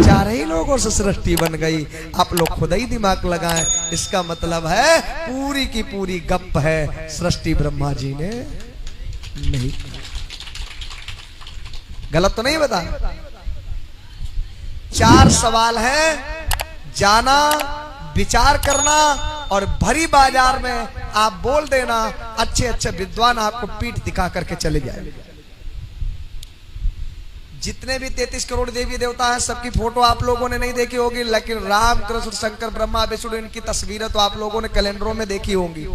चार ही लोगों से सृष्टि बन गई। आप लोग खुद ही दिमाग लगाएं, इसका मतलब है पूरी की पूरी गप है, सृष्टि ब्रह्मा जी ने नहीं। गलत तो नहीं बता? चार सवाल है, जाना, विचार करना और भरी बाजार में आप बोल देना, अच्छे अच्छे विद्वान आपको पीठ दिखा करके चले जाए। जितने भी 33 करोड़ देवी देवता हैं सबकी फोटो आप लोगों ने नहीं देखी होगी, लेकिन राम कृष्ण शंकर ब्रह्मा विष्णु इनकी तस्वीरें तो आप लोगों ने कैलेंडरों में देखी होंगी।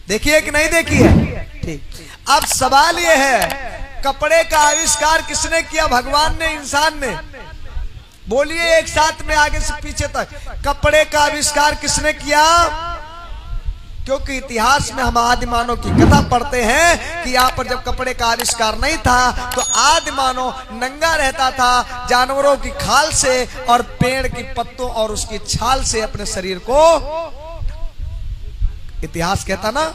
देखी है कि नहीं देखी है? ठीक। अब सवाल यह है, कपड़े का आविष्कार किसने किया? भगवान ने, इंसान ने? बोलिए एक साथ में आगे से पीछे तक, कपड़े का आविष्कार किसने किया? क्योंकि इतिहास में हम आदि मानव की कथा पढ़ते हैं कि यहाँ पर जब कपड़े का आविष्कार नहीं था तो आदि मानव नंगा रहता था, जानवरों की खाल से और पेड़ की पत्तों और उसकी छाल से अपने शरीर को, इतिहास कहता ना,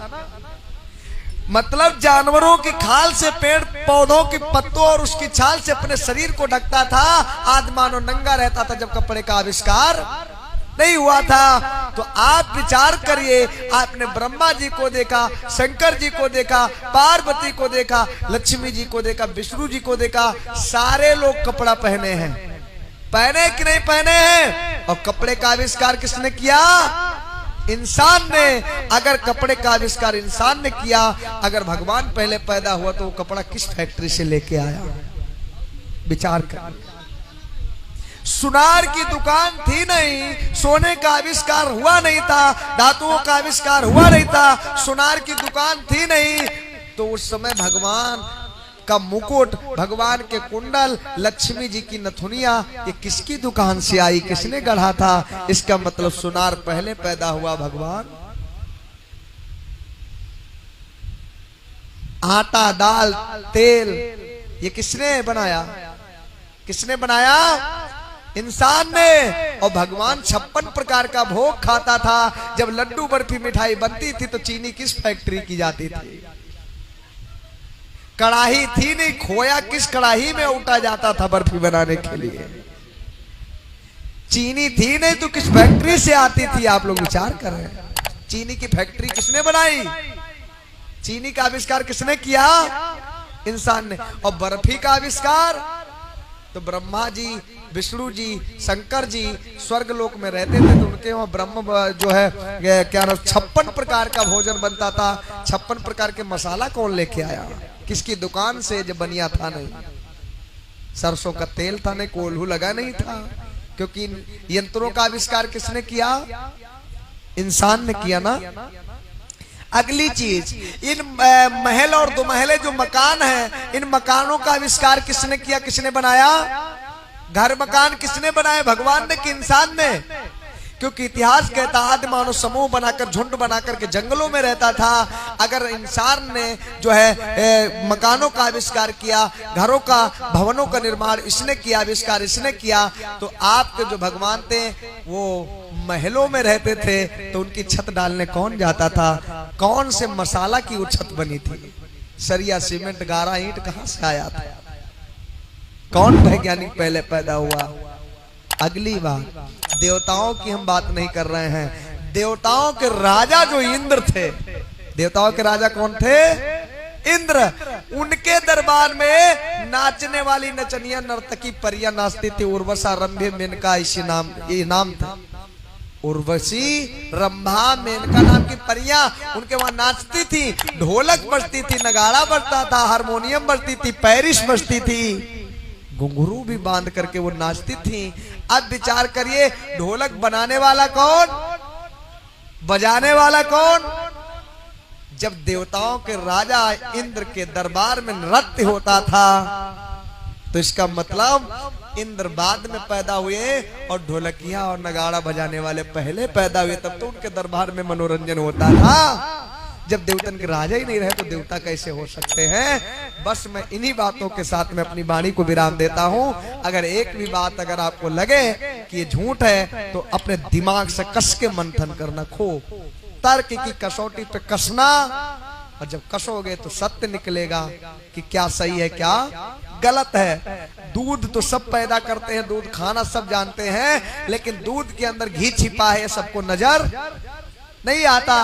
मतलब जानवरों की खाल से, पेड़ पौधों की पत्तों और उसकी छाल से अपने शरीर को ढकता था, आदि मानव नंगा रहता था जब कपड़े का आविष्कार नहीं हुआ था। तो आप विचार करिए, आपने ब्रह्मा जी को देखा, शंकर जी को देखा, पार्वती को देखा, लक्ष्मी जी को देखा, विष्णु जी को देखा, सारे लोग कपड़ा पहने हैं, पहने कि नहीं पहने हैं? और कपड़े का आविष्कार किसने किया? इंसान ने। अगर कपड़े का आविष्कार इंसान ने किया, अगर भगवान पहले पैदा हुआ तो वो कपड़ा किस फैक्ट्री से लेके आया? विचार कर। सुनार की दुकान थी नहीं, सोने का आविष्कार हुआ नहीं था, धातुओं का आविष्कार हुआ नहीं था, सुनार की दुकान थी नहीं, तो उस समय भगवान का मुकुट, भगवान के कुंडल, लक्ष्मी जी की नथुनिया, ये किसकी दुकान से आई? किसने गढ़ा था? इसका मतलब सुनार पहले पैदा हुआ। भगवान आटा, दाल, तेल, ये किसने बनाया? किसने बनाया? इंसान ने। और भगवान 56 प्रकार का भोग खाता था। जब लड्डू बर्फी मिठाई बनती थी तो चीनी किस फैक्ट्री की जाती थी? कढ़ाई थी नहीं, खोया किस कढ़ाई में उठा जाता था बर्फी बनाने के लिए? चीनी थी नहीं तो किस फैक्ट्री से आती थी? आप लोग विचार कर रहे हैं, चीनी की फैक्ट्री किसने बनाई? चीनी का आविष्कार किसने किया? इंसान ने। और बर्फी का आविष्कार तो ब्रह्मा जी, विष्णु जी, शंकर जी स्वर्ग लोक में रहते थे, तो उनके वहां ब्रह्म जो है क्या नाम, 56 प्रकार का भोजन बनता था। 56 प्रकार के मसाला कौन लेके आया? किसकी दुकान से? जब बनिया था नहीं, सरसों का तेल था नहीं, कोल्हू लगा नहीं था, क्योंकि यंत्रों का आविष्कार किसने किया? इंसान ने किया ना। अगली चीज, इन महल और दो महले जो मकान हैं, इन मकानों का आविष्कार किसने किया? किसने बनाया? घर मकान किसने बनाए? भगवान ने कि इंसान ने? क्योंकि इतिहास कहता आदि मानव समूह बनाकर, झुंड बनाकर के जंगलों में रहता था। अगर इंसान ने जो है मकानों का आविष्कार किया, घरों का, भवनों का निर्माण इसने किया, आविष्कार इसने किया, तो आपके जो भगवान थे वो महलों में रहते थे, तो उनकी छत डालने कौन जाता था? कौन से मसाला की वो छत बनी थी? सरिया, सीमेंट, गारा, ईंट कहां से आया था? कौन वैज्ञानिक पहले पैदा हुआ? अगली बात, देवताओं की हम बात नहीं कर रहे हैं। देवताओं के राजा जो इंद्र थे, देवताओं के राजा कौन थे? इंद्र। उनके दरबार में नाचने वाली नचनिया, नर्तकी, परियां नाचती थी। उर्वशा, रंभे, मेनका, इसी नाम, ये नाम था। उर्वशी, रंभा, मेनका नाम की परियां उनके वहां नाचती थी। ढोलक बजती थी, नगाड़ा बजता था, हारमोनियम बजती थी, पैरिश बजती थी, घुंघरू भी बांध करके वो नाचती थी। अब विचार करिए, ढोलक बनाने वाला कौन? बजाने वाला कौन? जब देवताओं के राजा इंद्र के दरबार में नृत्य होता था, तो इसका मतलब इंद्र बाद में पैदा हुए और ढोलकिया और नगाड़ा बजाने वाले पहले पैदा हुए। तब तो उनके दरबार में मनोरंजन होता था। जब देवतन के राजा ही नहीं रहे तो देवता कैसे हो सकते हैं? बस मैं इन्हीं बातों के साथ में अपनी वाणी को विराम देता हूं। अगर एक भी बात अगर आपको लगे कि ये झूठ है तो अपने दिमाग से कस के मंथन करना, खो तर्क की कसौटी पे कसना, और जब कसोगे तो सत्य निकलेगा कि क्या सही है क्या गलत है। दूध तो सब पैदा करते हैं, दूध खाना सब जानते हैं, लेकिन दूध के अंदर घी छिपा है सबको नजर नहीं आता।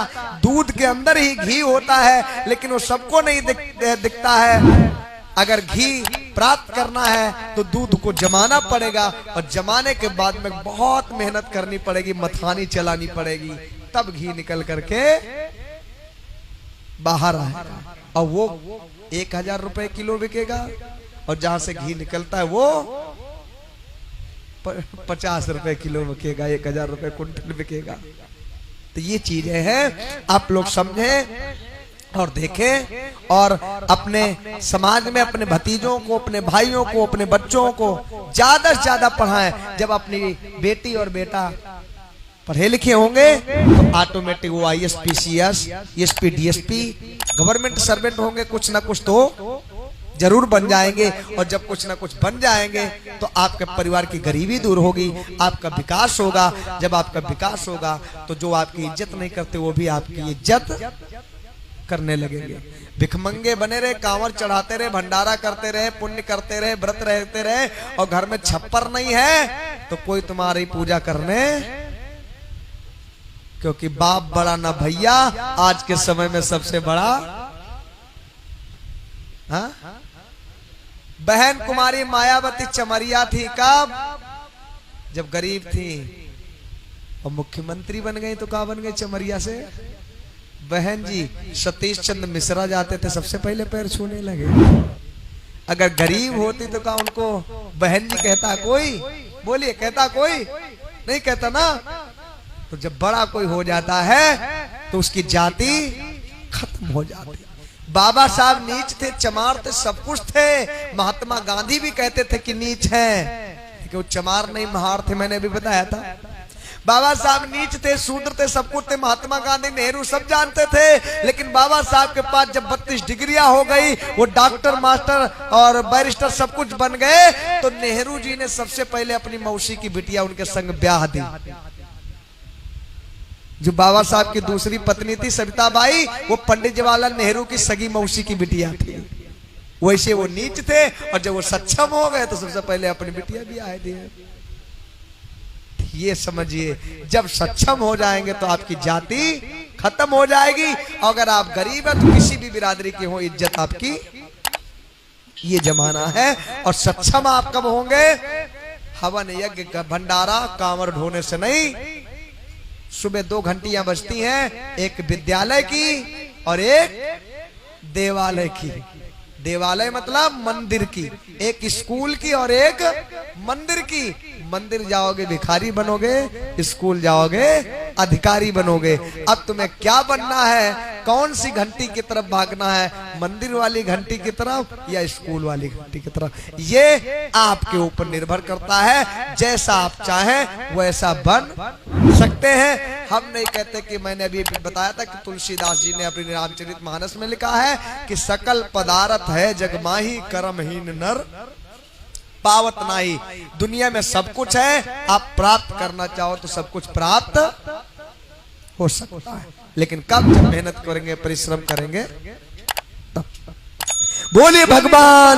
दूध के अंदर ही घी होता है, लेकिन वो सबको नहीं दिखता है। अगर घी प्राप्त करना है तो दूध को जमाना पड़ेगा, और जमाने के बाद में बहुत मेहनत करनी पड़ेगी, मथानी चलानी पड़ेगी, तब घी निकल करके बाहर आएगा। और वो 1000 रुपए किलो बिकेगा, और जहां से घी निकलता है वो 50 रुपए किलो बिकेगा, 1000 रुपए कुंटल बिकेगा। तो ये चीजें हैं, आप लोग समझें और देखें, और अपने समाज में अपने भतीजों को, अपने भाइयों को, अपने बच्चों को ज्यादा से ज्यादा पढ़ाएं। जब अपनी बेटी और बेटा पढ़े लिखे होंगे तो ऑटोमेटिक वो IAS PCS ESP DSP government servant होंगे, कुछ ना कुछ तो जरूर बन जाएंगे। और जब कुछ ना कुछ बन जाएंगे तो आपके परिवार की गरीबी दूर होगी, आपका विकास होगा। जब आपका विकास होगा तो जो आपकी इज्जत नहीं करते वो भी आपकी इज्जत करने लगेंगे। भिखमंगे बने रहे, कांवर चढ़ाते रहे, भंडारा करते रहे, पुण्य करते रहे, व्रत रहते रहे, और घर में छप्पर नहीं है तो कोई तुम्हारी पूजा करने, क्योंकि बाप बड़ा ना भैया आज के समय में सबसे बड़ा। हाँ? बहन कुमारी मायावती चमरिया थी कब? जब गरीब थी, और मुख्यमंत्री बन गई तो कहां बन गई? चमरिया से। बहन जी सतीश चंद्र मिश्रा जाते थे, सबसे पहले पैर छूने लगे। अगर गरीब होती तो क्या उनको बहन जी कहता कोई? बोलिए, कहता कोई? नहीं कहता ना। तो जब बड़ा कोई हो जाता है तो उसकी जाति खत्म हो जाती। बाबा साहब नीच थे, चमार थे, सब कुछ थे। महात्मा गांधी भी कहते थे कि नीच हैं, कि वो चमार नहीं महार थे, मैंने अभी बताया था। बाबा साहब नीच थे, शूद्र थे, सब कुछ थे। महात्मा गांधी, नेहरू सब जानते थे, लेकिन बाबा साहब के पास जब 32 डिग्रियां हो गई, वो डॉक्टर, मास्टर और बैरिस्टर सब कुछ बन गए, तो नेहरू जी ने सबसे पहले अपनी मौसी की बिटिया उनके संग ब्याह दी। जो बाबा साहब की दूसरी पत्नी थी सविताबाई, वो पंडित जवाहरलाल नेहरू की सगी मौसी की बिटिया थी। वैसे वो नीच थे, और जब वो सक्षम हो गए तो सबसे पहले अपनी बिटिया भी आए दिए। ये समझिए, जब सक्षम हो जाएंगे तो आपकी जाति खत्म हो जाएगी। अगर आप गरीब हैं तो किसी भी बिरादरी के हो, इज्जत आपकी। ये जमाना है। और सक्षम आप कब होंगे? हवन यज्ञ का भंडारा कांवर ढोने से नहीं। सुबह 2 घंटियां बजती हैं, एक विद्यालय की और एक देवालय की। देवालय मतलब मंदिर की, एक स्कूल की और एक मंदिर की। मंदिर जाओगे भिखारी बनोगे, स्कूल जाओगे अधिकारी बनोगे। अब तुम्हें क्या बनना है? कौन सी घंटी की तरफ भागना है? मंदिर वाली घंटी की तरफ या स्कूल वाली घंटी की तरफ? ये आपके ऊपर निर्भर करता है। जैसा आप चाहें वैसा बन सकते हैं। हम नहीं कहते कि, मैंने अभी बताया था कि तुलसीदास जी ने अपनी रामचरितमानस में लिखा है कि सकल पदार्थ है जगमाही, कर्महीन नर पावत नाही। दुनिया में सब कुछ है, आप प्राप्त करना चाहो तो सब कुछ प्राप्त हो सकता है, लेकिन कब? जब मेहनत करेंगे, परिश्रम करेंगे तब। बोलिए भगवान